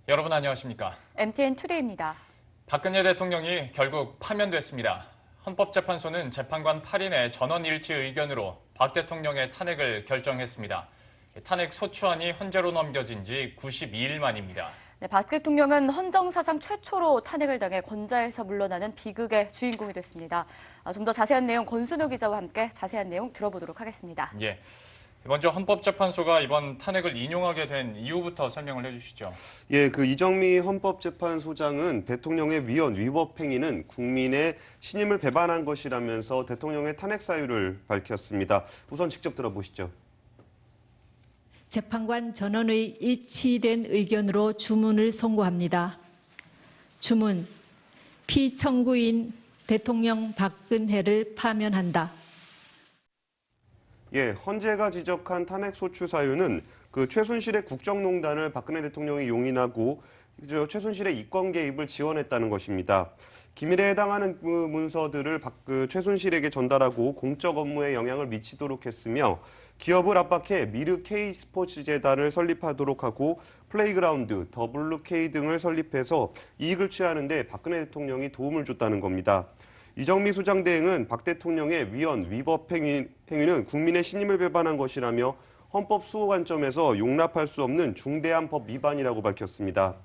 여러분 안녕하십니까? MTN 투데이입니다. 박근혜 대통령이 결국 파면됐습니다. 헌법재판소는 재판관 8인의 전원일치 의견으로 박 대통령의 탄핵을 결정했습니다. 탄핵 소추안이 헌재로 넘겨진 지 92일 만입니다. 네, 박 대통령은 헌정사상 최초로 탄핵을 당해 권좌에서 물러나는 비극의 주인공이 됐습니다. 좀 더 자세한 내용 권순우 기자와 함께 자세한 내용 들어보도록 하겠습니다. 예. 먼저 헌법재판소가 이번 탄핵을 인용하게 된 이유부터 설명을 해주시죠. 예, 이정미 헌법재판소장은 대통령의 위헌 위법 행위는 국민의 신임을 배반한 것이라면서 대통령의 탄핵 사유를 밝혔습니다. 우선 직접 들어보시죠. 재판관 전원의 일치된 의견으로 주문을 선고합니다. 주문, 피청구인 대통령 박근혜를 파면한다. 예, 헌재가 지적한 탄핵 소추 사유는 최순실의 국정농단을 박근혜 대통령이 용인하고 최순실의 이권 개입을 지원했다는 것입니다. 기밀에 해당하는 문서들을 최순실에게 전달하고 공적 업무에 영향을 미치도록 했으며 기업을 압박해 미르 K스포츠 재단을 설립하도록 하고 플레이그라운드, WK 등을 설립해서 이익을 취하는 데 박근혜 대통령이 도움을 줬다는 겁니다. 이정미 소장 대행은 박 대통령의 위헌, 위법 행위는 국민의 신임을 배반한 것이라며 헌법 수호 관점에서 용납할 수 없는 중대한 법 위반이라고 밝혔습니다.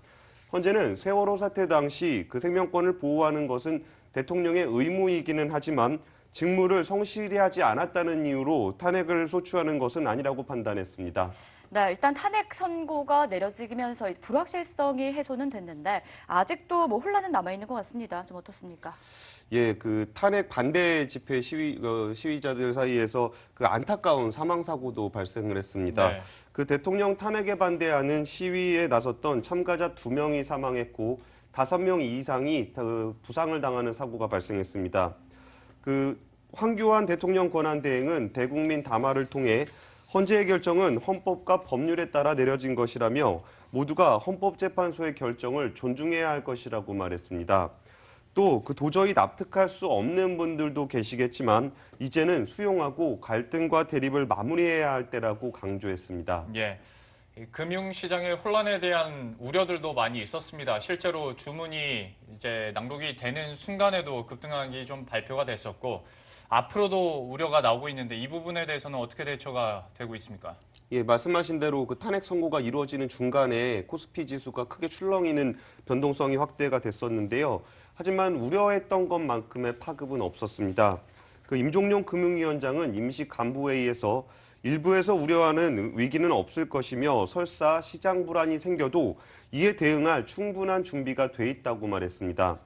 헌재는 세월호 사태 당시 생명권을 보호하는 것은 대통령의 의무이기는 하지만 직무를 성실히 하지 않았다는 이유로 탄핵을 소추하는 것은 아니라고 판단했습니다. 네, 일단 탄핵 선고가 내려지면서 불확실성이 해소는 됐는데 아직도 혼란은 남아있는 것 같습니다. 좀 어떻습니까? 예, 탄핵 반대 집회 시위자들 사이에서 안타까운 사망 사고도 발생을 했습니다. 네. 대통령 탄핵에 반대하는 시위에 나섰던 참가자 2명이 사망했고 5명 이상이 부상을 당하는 사고가 발생했습니다. 황교안 대통령 권한대행은 대국민 담화를 통해 헌재의 결정은 헌법과 법률에 따라 내려진 것이라며 모두가 헌법재판소의 결정을 존중해야 할 것이라고 말했습니다. 또 도저히 납득할 수 없는 분들도 계시겠지만 이제는 수용하고 갈등과 대립을 마무리해야 할 때라고 강조했습니다. 예. 금융시장의 혼란에 대한 우려들도 많이 있었습니다. 실제로 주문이 이제 낭독이 되는 순간에도 급등하기 좀 발표가 됐었고 앞으로도 우려가 나오고 있는데 이 부분에 대해서는 어떻게 대처가 되고 있습니까? 예, 말씀하신 대로 탄핵 선고가 이루어지는 중간에 코스피 지수가 크게 출렁이는 변동성이 확대가 됐었는데요. 하지만 우려했던 것만큼의 파급은 없었습니다. 임종용 금융위원장은 임시 간부회의에서 일부에서 우려하는 위기는 없을 것이며 설사 시장 불안이 생겨도 이에 대응할 충분한 준비가 돼 있다고 말했습니다.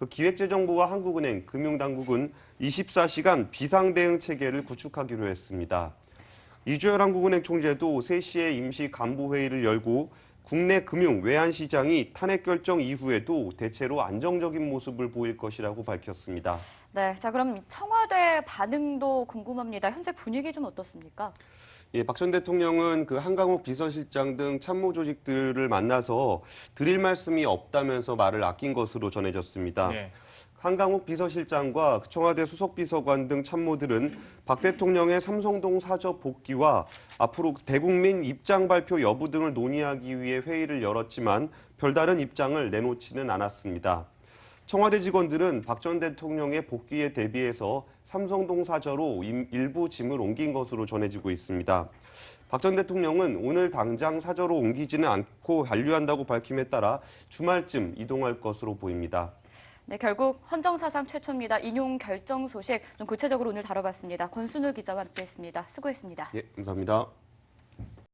기획재정부와 한국은행, 금융당국은 24시간 비상대응 체계를 구축하기로 했습니다. 이주열 한국은행 총재도 3시에 임시 간부회의를 열고 국내 금융 외환시장이 탄핵 결정 이후에도 대체로 안정적인 모습을 보일 것이라고 밝혔습니다. 네, 자 그럼 청와대 반응도 궁금합니다. 현재 분위기 좀 어떻습니까? 예, 박 전 대통령은 한강욱 비서실장 등 참모 조직들을 만나서 드릴 말씀이 없다면서 말을 아낀 것으로 전해졌습니다. 네. 한강욱 비서실장과 청와대 수석비서관 등 참모들은 박 대통령의 삼성동 사저 복귀와 앞으로 대국민 입장 발표 여부 등을 논의하기 위해 회의를 열었지만 별다른 입장을 내놓지는 않았습니다. 청와대 직원들은 박 전 대통령의 복귀에 대비해서 삼성동 사저로 일부 짐을 옮긴 것으로 전해지고 있습니다. 박 전 대통령은 오늘 당장 사저로 옮기지는 않고 한류한다고 밝힘에 따라 주말쯤 이동할 것으로 보입니다. 네, 결국 헌정사상 최초입니다. 인용 결정 소식 좀 구체적으로 오늘 다뤄봤습니다. 권순우 기자와 함께했습니다. 수고했습니다. 예, 감사합니다.